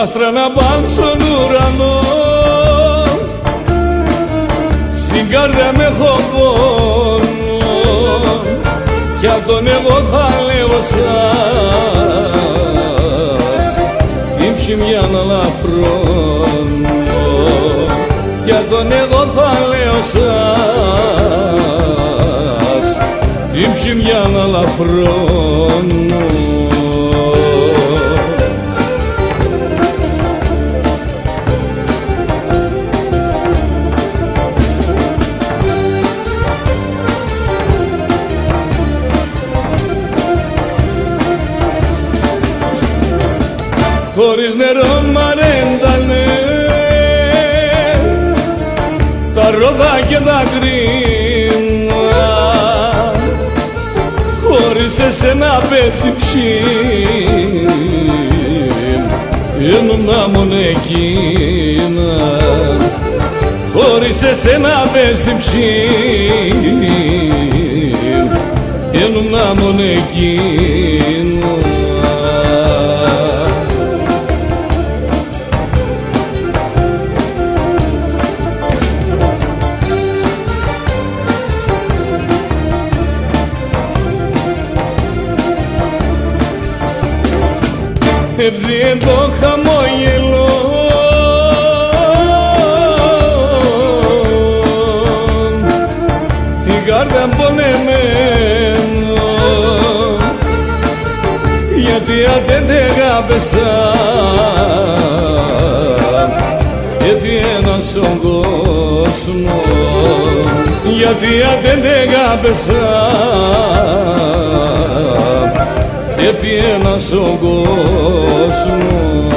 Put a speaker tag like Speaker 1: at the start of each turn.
Speaker 1: άστρα να πάνε στον ουρανό, στην καρδιά με έχω πόνο κι απ' τον εγώ θα λέω σας την ψημιά να λαφρώνω, κι απ' τον εγώ θα λέω σας την ψημιά να λαφρώνω. Χωρίς νερό μαρέντανε τα ρόδα και τα κρίνα, χωρίς εσένα πέσει ψήν ήμουνα μόνο εκείνα, χωρίς εσένα πέσει ψήν ήμουνα μόνο εκείνα. Έψιε το χαμόγελο η καρδιά πονεμένο, γιατί αν δεν te αγάπησα έφυγαινα στον κόσμο, γιατί αν δεν te αγάπησα έφυγαινα στον κόσμο.